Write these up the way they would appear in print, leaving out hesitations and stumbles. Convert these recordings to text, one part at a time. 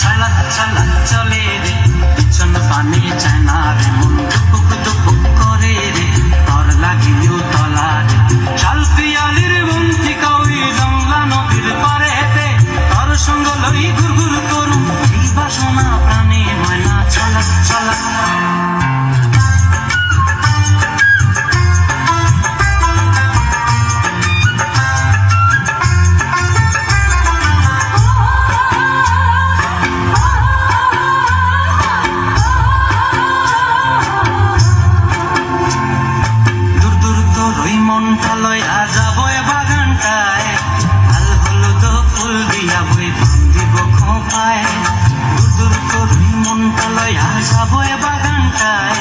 ছলক ছলক চলে রে পিছন পানে চায় না রে মন দুপুক দুপুক করে রে তর লাগিও তলা রে শাল পিয়ালির বন্তি কাউরি জংলা নদীর পারেতে তর সঙ্গ লই ঘুর ঘুর করুম এই বাসনা প্রাণে ময়না ছলক ছলক মনটা লইয়া যাবো বাগানটায় লাল হলুদ ফুল দিয়া বই বান্ধিব খোঁপায় দূর করি মনটা লইয়া যাবো বাগানটায়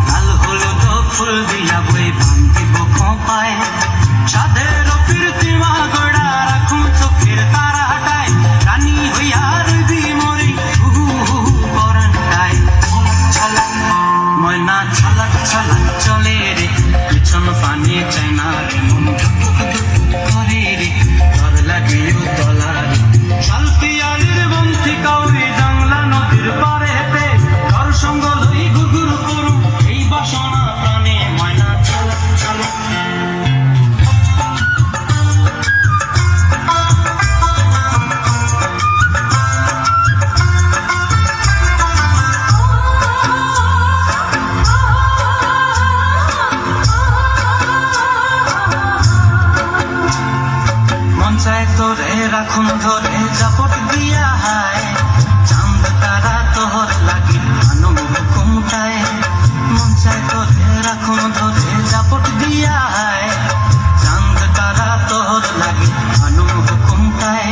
লাল হলুদ ফুল দিয়া বই বান্ধিব খোঁপায় সাধের প্রীতিমা গড়া রাখুন চোখের তারাটায় রানী হইয়া রইবি মরি হু হু পরানটায় ছলক ময়না ছলক ছলক চলে রে পিছন পানে চাই না রে মন দুপুক দুপুক করে রে তর লাগিও তলা রে শাল পিয়ালির বন্তি কাউরি জাংলা নদীর পারেতে তর সঙ্গ লই ঘুর করু এই বাসনা প্রাণে ময়না ছলক ছলক চায় তোরে রাখুন ধরে জাপট দিয়া হায় চাঁদ তারা তোহর লাগি আনন্দ ঘুমটায় মন চায় তোরে রাখুন ধরে জাপট দিয়া হায় চাঁদ তারা তোহর লাগি আনন্দ ঘুমটায়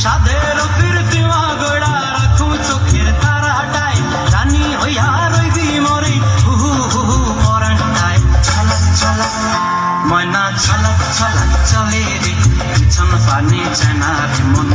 সাধের প্রীতিমা গড়া রাখুন চোখের তারাটায় রানী হইয়া রইবি মরি হু হু পরানটায় ছলক ছলক ময়না ছলক ছলক চলে রে পিছন পানে চায় না রে মন